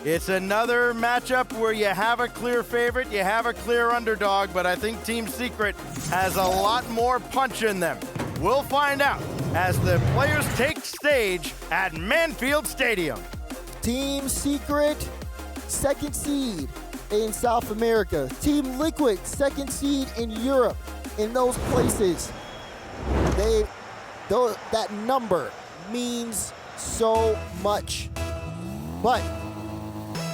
It's another matchup where you have a clear favorite, you have a clear underdog, but I think Team Secret has a lot more punch in them. We'll find out as the players take stage at Manfield Stadium. Team Secret, second seed in South America. Team Liquid, second seed in Europe. In those places, that number means so much. But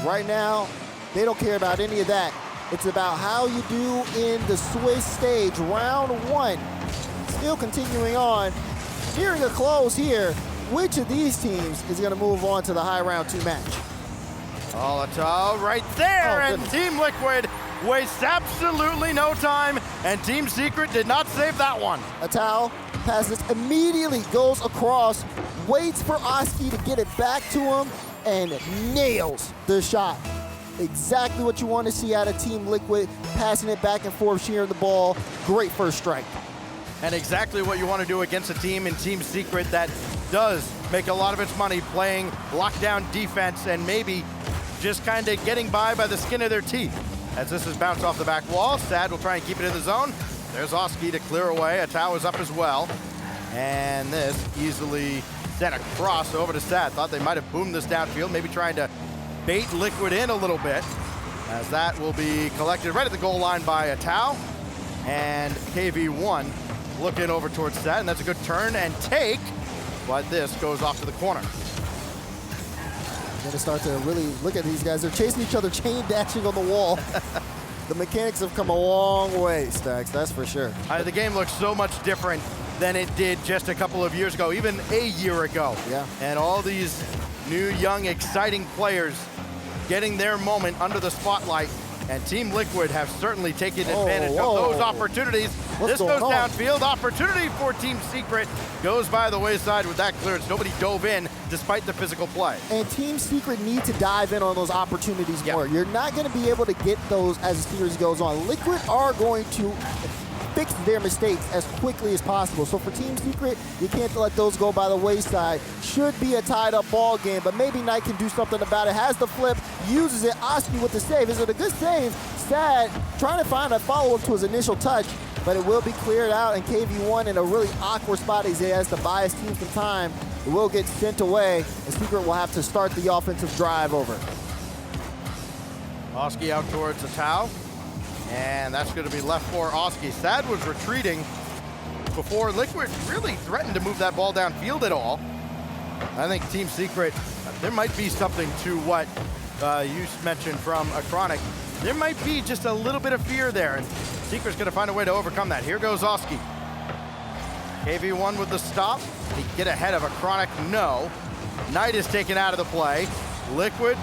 right now, they don't care about any of that. It's about how you do in the Swiss stage, round one. Still continuing on, nearing a close here. Which of these teams is gonna move on to the high round two match? Volatile right there, and goodness. Team Liquid wastes absolutely no time, and Team Secret did not save that one. Atal passes immediately, goes across, waits for Oski to get it back to him, and nails the shot. Exactly what you want to see out of Team Liquid, passing it back and forth, sharing the ball. Great first strike. And exactly what you want to do against a team in Team Secret that does make a lot of its money playing lockdown defense and maybe just kind of getting by the skin of their teeth. As this is bounced off the back wall, Sad will try and keep it in the zone. There's Oski to clear away. Atao is up as well. And this easily sent across over to Sad. Thought they might have boomed this downfield, maybe trying to bait Liquid in a little bit. As that will be collected right at the goal line by Atao. And KV1 looking over towards Sad, and that's a good turn and take. But this goes off to the corner. Gonna start to really look at these guys. They're chasing each other, chain dashing on the wall. The mechanics have come a long way, Stacks, that's for sure. The game looks so much different than it did just a couple of years ago, even a year ago. Yeah. And all these new, young, exciting players getting their moment under the spotlight. And Team Liquid have certainly taken advantage of those opportunities. This goes downfield. Opportunity for Team Secret goes by the wayside with that clearance. Nobody dove in despite the physical play. And Team Secret need to dive in on those opportunities more. You're not going to be able to get those as the series goes on. Liquid are going to fix their mistakes as quickly as possible. So for Team Secret, you can't let those go by the wayside. Should be a tied up ball game, but maybe Knight can do something about it. Has the flip, uses it. Oski with the save. Is it a good save? Sad, trying to find a follow-up to his initial touch, but it will be cleared out, and KV1 in a really awkward spot as he has to buy his team some time. It will get sent away, and Secret will have to start the offensive drive over. Oski out towards Atao. And that's going to be left for Oski. Sad was retreating before Liquid really threatened to move that ball downfield at all. I think Team Secret, there might be something to what you mentioned from Achronic. There might be just a little bit of fear there, and Secret's going to find a way to overcome that. Here goes Oski. KV1 with the stop. He get ahead of Achronic? No. Knight is taken out of the play. Liquid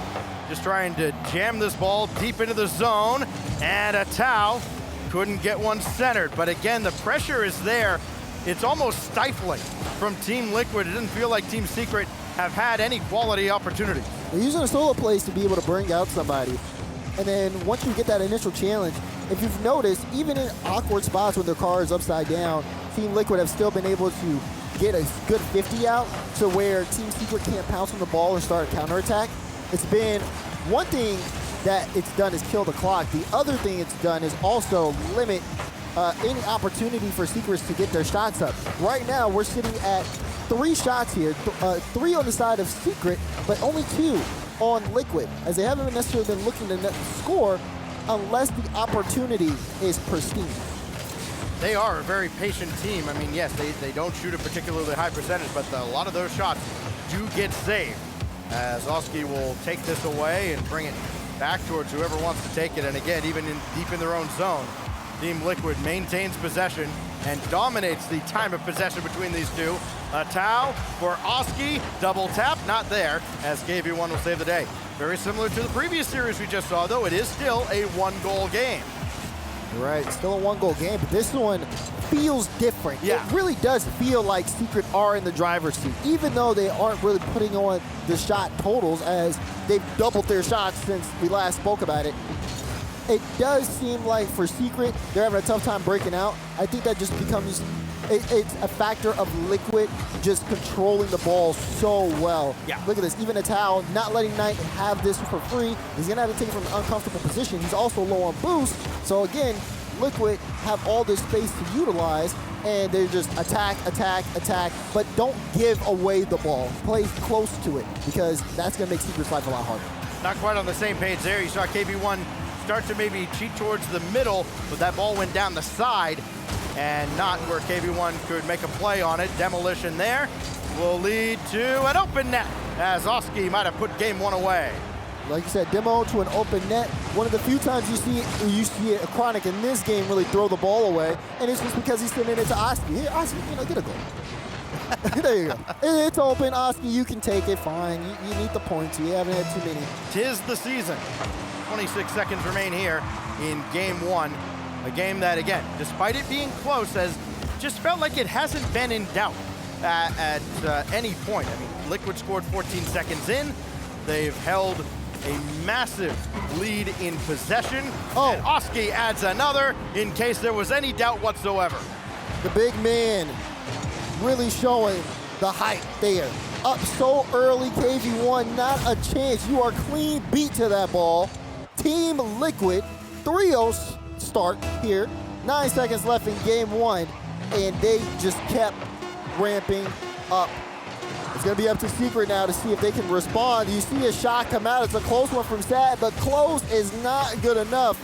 just trying to jam this ball deep into the zone, and Atao couldn't get one centered. But again, the pressure is there. It's almost stifling from Team Liquid. It doesn't feel like Team Secret have had any quality opportunity. They're using a solo plays to be able to bring out somebody. And then once you get that initial challenge, if you've noticed, even in awkward spots when their car is upside down, Team Liquid have still been able to get a good 50 out to where Team Secret can't pounce on the ball and start a counterattack. It's been one thing that it's done is kill the clock. The other thing it's done is also limit any opportunity for Secrets to get their shots up. Right now, we're sitting at 3 shots here, 3 on the side of Secret, but only 2 on Liquid, as they haven't necessarily been looking to score unless the opportunity is pristine. They are a very patient team. I mean, yes, they don't shoot a particularly high percentage, but a lot of those shots do get saved. As Oski will take this away and bring it back towards whoever wants to take it. And again, even deep in their own zone, Team Liquid maintains possession and dominates the time of possession between these two. Atao for Oski, double tap, not there, as KV1 will save the day. Very similar to the previous series we just saw, though it is still a 1-goal game. Right, still a 1-goal game, but this one feels different. Yeah. It really does feel like Secret are in the driver's seat, even though they aren't really putting on the shot totals as they've doubled their shots since we last spoke about it. It does seem like for Secret, they're having a tough time breaking out. I think that just becomes it's a factor of Liquid just controlling the ball so well. Yeah. Look at this. Even Atal not letting Knight have this for free. He's going to have to take it from an uncomfortable position. He's also low on boost. So again, Liquid have all this space to utilize, and they're just attack, attack, attack, but don't give away the ball. Play close to it, because that's going to make Secret's life a lot harder. Not quite on the same page there. You saw KB1 start to maybe cheat towards the middle, but that ball went down the side and not where KB1 could make a play on it. Demolition there will lead to an open net, as Oski might have put game one away. Like you said, demo to an open net. One of the few times you see a Chronic in this game really throw the ball away, and it's just because he's sending it to Oski. Here, Oski, get a goal. There you go. It's open, Oski. You can take it. Fine. You need the points. You haven't had too many. 'Tis the season. 26 seconds remain here in game one. A game that, again, despite it being close, has just felt like it hasn't been in doubt at any point. I mean, Liquid scored 14 seconds in. They've held a massive lead in possession. Oh. And Oski adds another in case there was any doubt whatsoever. The big man really showing the height there. Up so early, KV1, not a chance. You are clean beat to that ball. Team Liquid, 3-0 start here. 9 seconds left in game one, and they just kept ramping up. It's gonna be up to Secret now to see if they can respond. You see a shot come out. It's a close one from Sad, but close is not good enough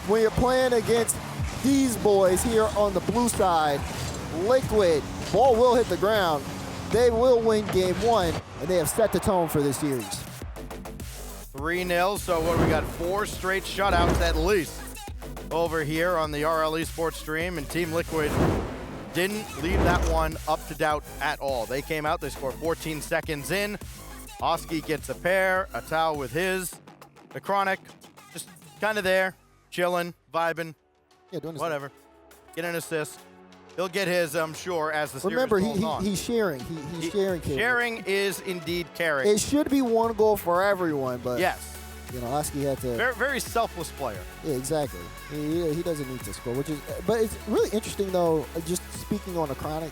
when you're playing against these boys here on the blue side. Liquid, ball will hit the ground. They will win game one, and they have set the tone for this series. 3-0, so what do we got? 4 straight shutouts at least over here on the RLE Sports stream, and Team Liquid didn't leave that one up to doubt at all. They came out, they scored 14 seconds in. Oski gets a pair, Atal with his. The Chronic, just kind of there, chilling, vibing, Yeah, doing his whatever. Get an assist. He'll get his, I'm sure, as the series Remember, goes on. he's sharing. He's sharing. Sharing is indeed caring. It should be one goal for everyone, but Yes. you know, Oski had to. Very, very selfless player. Yeah, exactly. He doesn't need to score, which is. But it's really interesting though. Just speaking on the Chronic,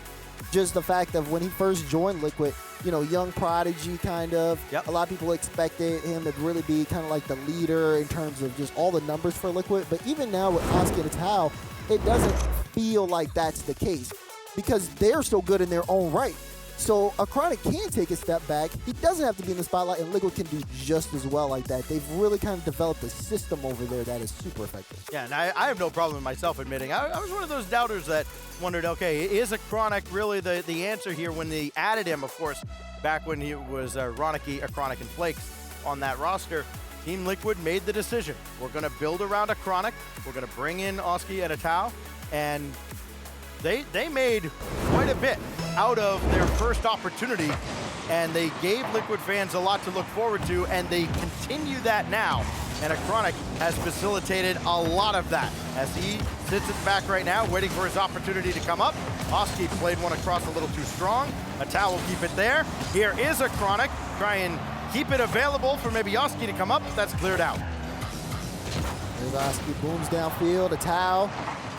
just the fact of when he first joined Liquid, you know, young prodigy kind of. Yep. A lot of people expected him to really be kind of like the leader in terms of just all the numbers for Liquid. But even now with Oski and Atal, it doesn't feel like that's the case because they're so good in their own right. So a Chronic can take a step back. He doesn't have to be in the spotlight, and Liquid can do just as well like that. They've really kind of developed a system over there that is super effective. Yeah, and I have no problem myself admitting. I was one of those doubters that wondered, okay, is a Chronic really the answer here when they added him, of course, back when he was a Chronic and Flakes on that roster. Team Liquid made the decision. We're going to build around a Chronic. We're going to bring in Oski and Atal, and they made quite a bit out of their first opportunity, and they gave Liquid fans a lot to look forward to, and they continue that now. And a Chronic has facilitated a lot of that as he sits at the back right now, waiting for his opportunity to come up. Oski played one across a little too strong. Atal will keep it there. Here is a Chronic. Try and keep it available for maybe Oski to come up. That's cleared out. There's Oski, booms downfield. Atal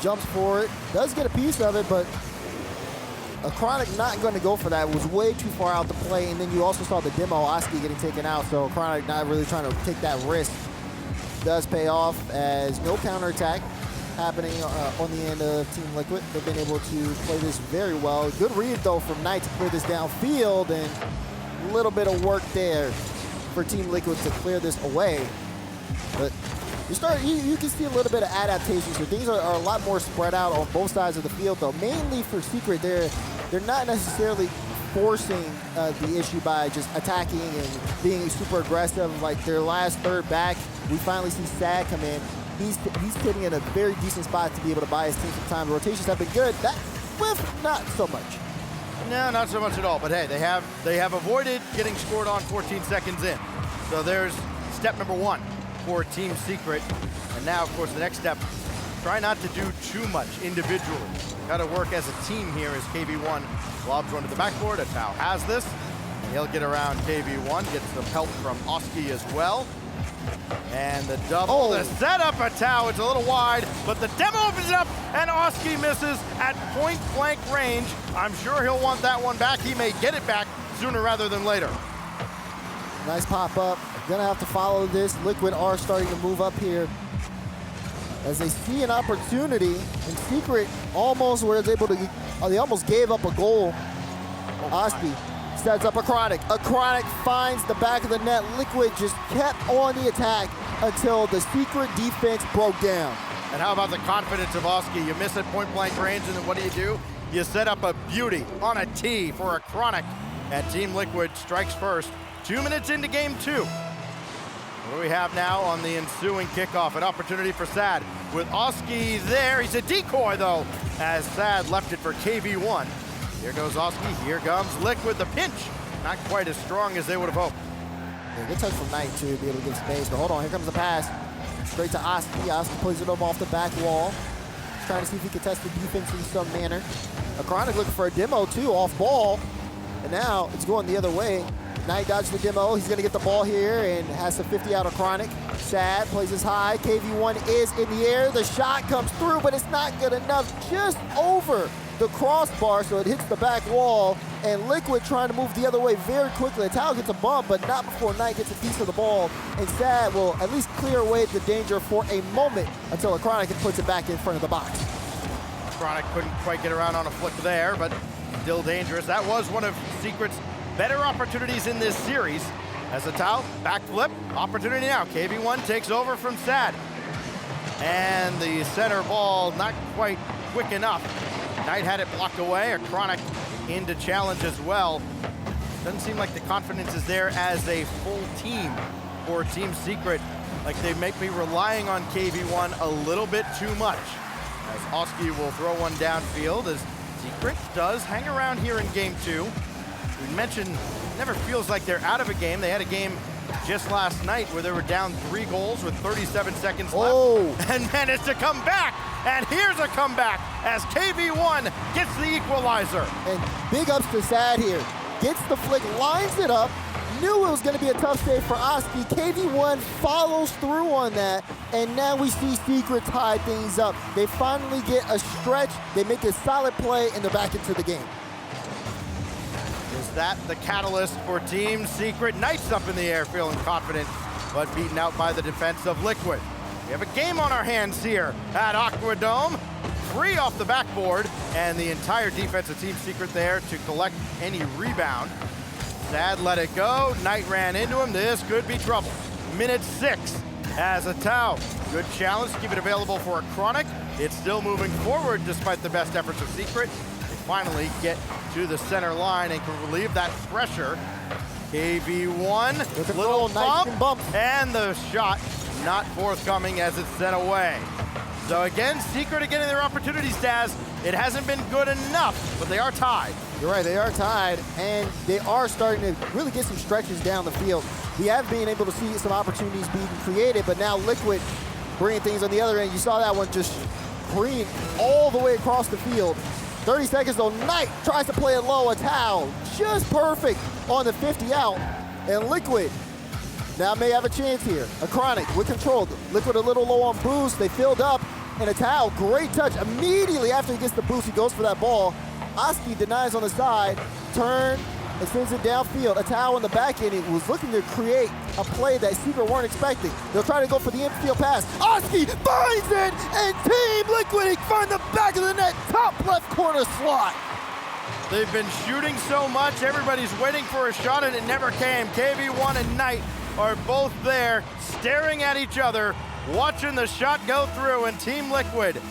jumps for it. Does get a piece of it, but a Chronic not going to go for that. It was way too far out to play, and then you also saw the demo, Oski getting taken out, so Chronic not really trying to take that risk. Does pay off as no counterattack happening on the end of Team Liquid. They've been able to play this very well. Good read, though, from Knight to clear this downfield, and a little bit of work there for Team Liquid to clear this away. But you can see a little bit of adaptation, so things are a lot more spread out on both sides of the field, though. Mainly for Secret, they're not necessarily forcing the issue by just attacking and being super aggressive. Like their last third back, we finally see Sad come in. He's sitting in a very decent spot to be able to buy his team some time. The rotations have been good. That whiff, not so much. No, not so much at all. But hey, they have avoided getting scored on 14 seconds in. So there's step number one for Team Secret. And now, of course, the next step, try not to do too much individually. Got to work as a team here as KV1 lobs one to the backboard. Atal has this, and he'll get around KV1, get some help from Oski as well. And the double, Oh. the setup at Tao, it's a little wide, but the demo opens up, and Oski misses at point-blank range. I'm sure he'll want that one back. He may get it back sooner rather than later. Nice pop-up. Gonna have to follow this. Liquid are starting to move up here as they see an opportunity, and Secret almost was able to, they almost gave up a goal. Oski sets up a Chronic. A Chronic finds the back of the net. Liquid just kept on the attack until the Secret defense broke down. And how about the confidence of Oski? You miss at point-blank range, and then what do? You set up a beauty on a tee for a Chronic, and Team Liquid strikes first. 2 minutes into game 2. What do we have now on the ensuing kickoff? An opportunity for Sad. With Oski there, he's a decoy though, as Sad left it for KV1. Here goes Oski, here comes Liquid, the pinch. Not quite as strong as they would have hoped. Yeah, good touch from Knight too, to be able to get space, but hold on, here comes the pass. Straight to Oski. Oski plays it over off the back wall. Trying to see if he can test the defense in some manner. A Chronic looking for a demo too, off ball. And now it's going the other way. Knight dodges the demo. He's going to get the ball here and has a 50 out of Chronic. Sad plays this high. KV1 is in the air. The shot comes through, but it's not good enough. Just over the crossbar, so it hits the back wall. And Liquid trying to move the other way very quickly. Tao gets a bump, but not before Knight gets a piece of the ball. And Sad will at least clear away the danger for a moment until a Chronic puts it back in front of the box. Chronic couldn't quite get around on a flick there, but still dangerous. That was one of Secret's better opportunities in this series. As a Tao, backflip, opportunity now. KV1 takes over from Sad. And the center ball not quite quick enough. Knight had it blocked away. A Chronic into challenge as well. Doesn't seem like the confidence is there as a full team for Team Secret. Like they may be relying on KV1 a little bit too much. As Oski will throw one downfield as Secret does hang around here in game 2. We mentioned it never feels like they're out of a game. They had a game just last night where they were down 3 goals with 37 seconds left and managed to come back. And here's a comeback as KV1 gets the equalizer. And big ups to Sad here. Gets the flick, lines it up. Knew it was going to be a tough save for Oski. KV1 follows through on that, and now we see Secret tie things up. They finally get a stretch, they make a solid play, and they're back into the game. Is that the catalyst for Team Secret? Knights up in the air, feeling confident, but beaten out by the defense of Liquid. We have a game on our hands here at Aquadome. 3 off the backboard, and the entire defense of Team Secret there to collect any rebound. Sad let it go. Knight ran into him. This could be trouble. Minute 6 as a Tao. Good challenge. Keep it available for a Chronic. It's still moving forward despite the best efforts of Secret. They finally get to the center line and can relieve that pressure. KV1, little bump, and the shot not forthcoming as it's sent away. So again, Secret are getting their opportunities, Daz. It hasn't been good enough, but they are tied. You're right, they are tied, and they are starting to really get some stretches down the field. We have been able to see some opportunities being created, but now Liquid bringing things on the other end. You saw that one just green all the way across the field. 30 seconds though, Knight tries to play it low. A Tao just perfect on the 50 out, and Liquid now may have a chance here. A Chronic with control. Liquid a little low on boost. They filled up, and a Tao, great touch. Immediately after he gets the boost, he goes for that ball. Oski denies on the side, turn, and sends it downfield. A Tao on the back end, he was looking to create a play that Secret weren't expecting. They'll try to go for the infield pass. Oski finds it, and Team Liquid find the back of the net, top left corner slot. They've been shooting so much, everybody's waiting for a shot, and it never came. KV1 and Knight are both there, staring at each other, watching the shot go through, and Team Liquid,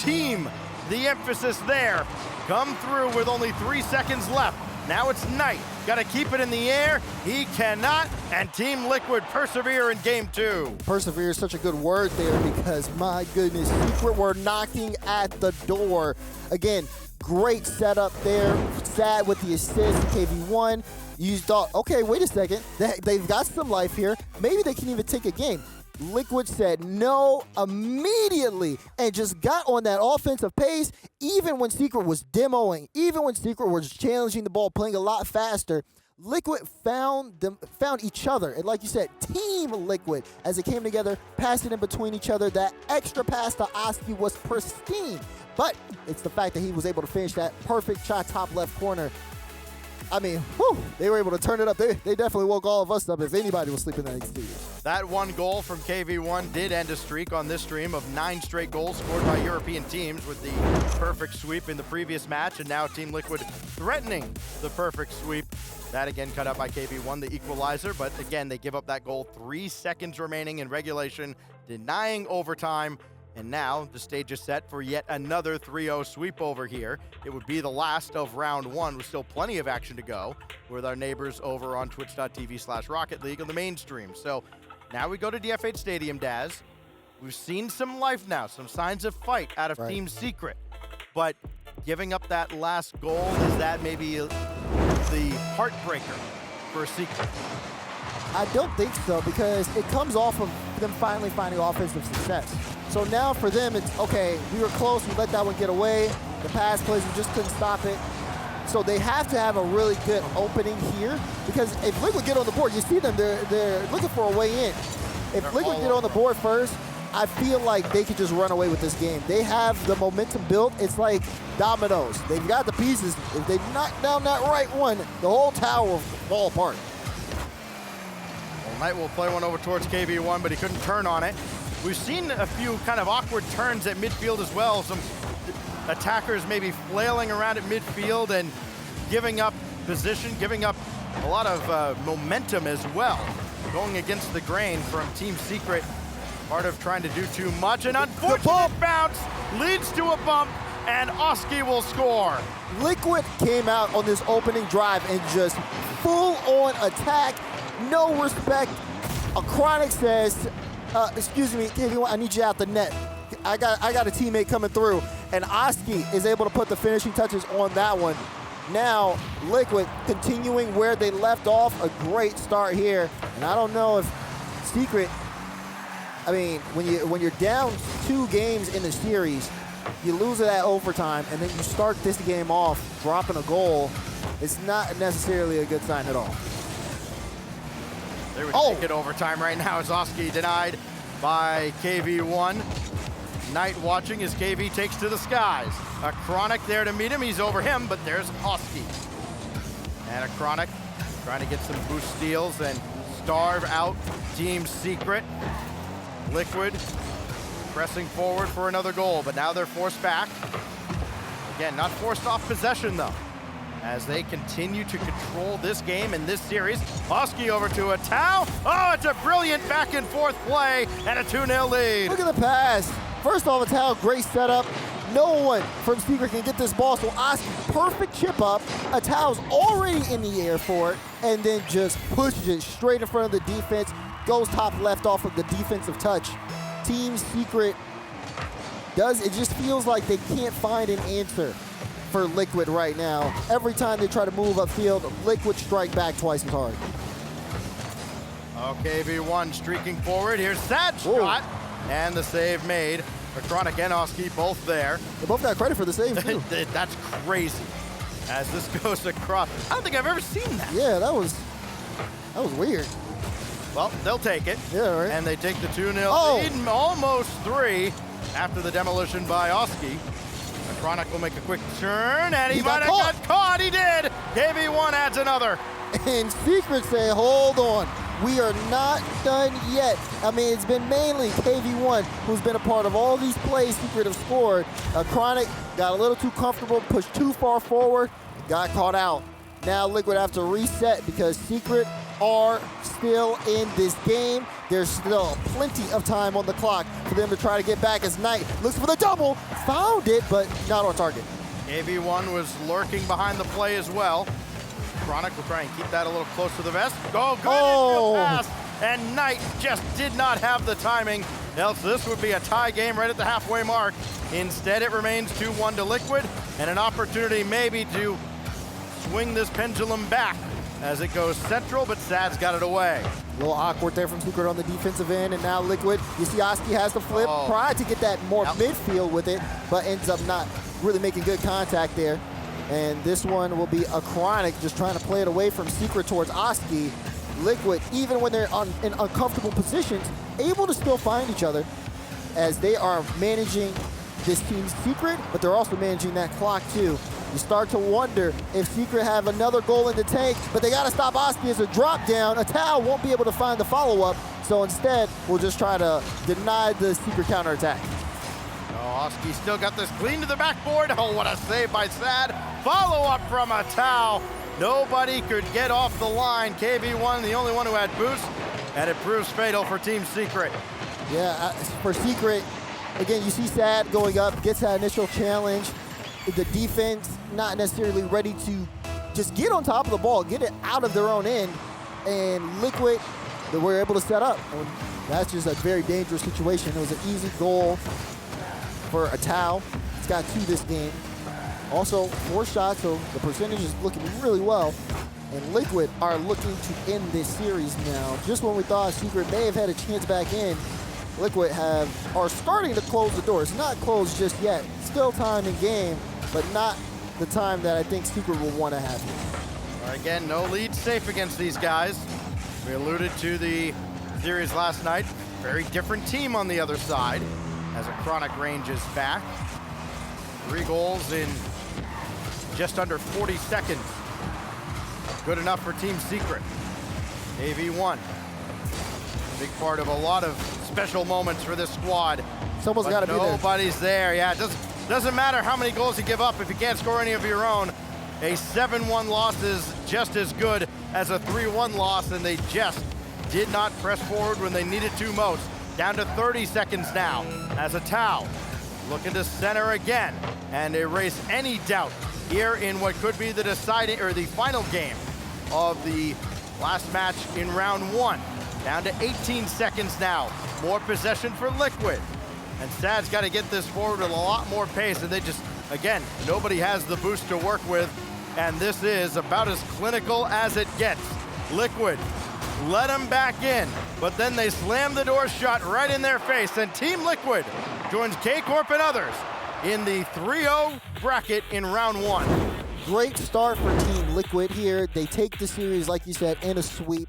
the emphasis there, come through with only 3 seconds left. Now it's Knight, got to keep it in the air. He cannot, and Team Liquid persevere in game 2. Persevere is such a good word there because, my goodness, Secret were knocking at the door. Again, great setup there. Sad with the assist, KV1. You thought, okay, wait a second. They've got some life here. Maybe they can even take a game. Liquid said no immediately and just got on that offensive pace, even when Secret was demoing, even when Secret was challenging the ball, playing a lot faster. Liquid found each other, and like you said, Team Liquid, as it came together, passing in between each other. That extra pass to Oski was pristine, but it's the fact that he was able to finish that perfect shot top left corner. I mean, whew, they were able to turn it up. They definitely woke all of us up if anybody was sleeping in that studio. That one goal from KV1 did end a streak on this stream of 9 straight goals scored by European teams with the perfect sweep in the previous match, and now Team Liquid threatening the perfect sweep. That again cut out by KV1, the equalizer, but again, they give up that goal 3 seconds remaining in regulation, denying overtime. And now the stage is set for yet another 3-0 sweep over here. It would be the last of round 1 with still plenty of action to go with our neighbors over on twitch.tv/Rocket League on the main stream. So now we go to DF8 Stadium, Daz. We've seen some life now, some signs of fight out of Team Secret. But giving up that last goal, is that maybe the heartbreaker for Secret? I don't think so, because it comes off of them finally finding offensive success. So now for them, it's, okay, we were close, we let that one get away. The pass plays, we just couldn't stop it. So they have to have a really good opening here, because if Liquid get on the board, you see them, they're looking for a way in. If Liquid get on the board first, I feel like they could just run away with this game. They have the momentum built. It's like dominoes. They've got the pieces. If they knock down that right one, the whole tower will fall apart. Well, Knight will play one over towards KV1, but he couldn't turn on it. We've seen a few kind of awkward turns at midfield as well. Some attackers maybe flailing around at midfield and giving up position, giving up a lot of momentum as well. Going against the grain from Team Secret. Part of trying to do too much. An unfortunate bounce leads to a bump, and Oski will score. Liquid came out on this opening drive and just full-on attack, no respect. A Chronic says, excuse me, KV1, I need you out the net. I got a teammate coming through, and Oski is able to put the finishing touches on that one. Now, Liquid continuing where they left off, a great start here. And I don't know if Secret, I mean, when you're down 2 games in the series, you lose it at overtime, and then you start this game off dropping a goal. It's not necessarily a good sign at all. They would take it overtime right now as Oski denied by KV1. Knight watching as KV takes to the skies. A Chronic there to meet him. He's over him, but there's Oski. And a Chronic trying to get some boost steals and starve out Team Secret. Liquid pressing forward for another goal, but now they're forced back. Again, not forced off possession though, as they continue to control this game in this series. Oski over to a Tao. Oh, it's a brilliant back and forth play and a 2-0 lead. Look at the pass. First off, a Tao, great setup. No one from Secret can get this ball, so Oski, perfect chip up. A Tao's already in the air for it, and then just pushes it straight in front of the defense. Goes top left off of the defensive touch. Team Secret it just feels like they can't find an answer for Liquid right now. Every time they try to move upfield, Liquid strike back twice as hard. Okay, V1 streaking forward. Here's Sad's shot, and the save made. Chronic and Oski both there. They both got credit for the save, too. That's crazy. As this goes across. I don't think I've ever seen that. Yeah, that was weird. Well, they'll take it. Yeah, right. And they take the 2-0 lead, and almost 3 after the demolition by Oski. Chronic will make a quick turn, and he might have got caught. He did. KV1 adds another. And Secret say, hold on. We are not done yet. I mean, it's been mainly KV1 who's been a part of all these plays Secret have scored. Chronic got a little too comfortable, pushed too far forward, got caught out. Now Liquid have to reset because Secret are still in this game. There's still plenty of time on the clock for them to try to get back as Knight looks for the double. Found it, but not on target. KV1 was lurking behind the play as well. Chronic will try and keep that a little close to the vest. Oh, good infield pass. And Knight just did not have the timing. Else this would be a tie game right at the halfway mark. Instead, it remains 2-1 to Liquid, and an opportunity maybe to swing this pendulum back as it goes central, but Sad's got it away. A little awkward there from Secret on the defensive end, and now Liquid, you see Oski has the flip, tried to get that more midfield with it, but ends up not really making good contact there. And this one will be a Chronic just trying to play it away from Secret towards Oski. Liquid, even when they're in uncomfortable positions, able to still find each other as they are managing this team's Secret, but they're also managing that clock too. You start to wonder if Secret have another goal in the tank, but they gotta stop Oski as a drop down. A Tao won't be able to find the follow-up, so instead, we'll just try to deny the Secret counterattack. Oh, Oski still got this clean to the backboard. Oh, what a save by Sad. Follow-up from a Tao. Nobody could get off the line. KV1, the only one who had boost, and it proves fatal for Team Secret. Yeah, for Secret, again, you see Sad going up, gets that initial challenge. The defense not necessarily ready to just get on top of the ball, get it out of their own end, and Liquid, they were able to set up. And that's just a very dangerous situation. It was an easy goal for a Tao. He's got 2 this game. Also, 4 shots, so the percentage is looking really well. And Liquid are looking to end this series now. Just when we thought Secret may have had a chance back in, Liquid are starting to close the door. It's not closed just yet. Still time in game, but not the time that I think Secret will want to have here. Again, no lead safe against these guys. We alluded to the series last night. Very different team on the other side as a Chronic ranges back. 3 goals in just under 40 seconds. Good enough for Team Secret. AV1. Big part of a lot of special moments for this squad. Someone's got to be there. Nobody's there. Yeah, it doesn't matter how many goals you give up if you can't score any of your own. A 7-1 loss is just as good as a 3-1 loss, and they just did not press forward when they needed to most. Down to 30 seconds now as a Tao looking to center again and erase any doubt here in what could be the deciding or the final game of the last match in round 1. Down to 18 seconds now. More possession for Liquid. And Sad's got to get this forward with a lot more pace, and they just, again, nobody has the boost to work with, and this is about as clinical as it gets. Liquid let them back in, but then they slam the door shut right in their face, and Team Liquid joins K-Corp and others in the 3-0 bracket in round 1. Great start for Team Liquid here. They take the series, like you said, in a sweep.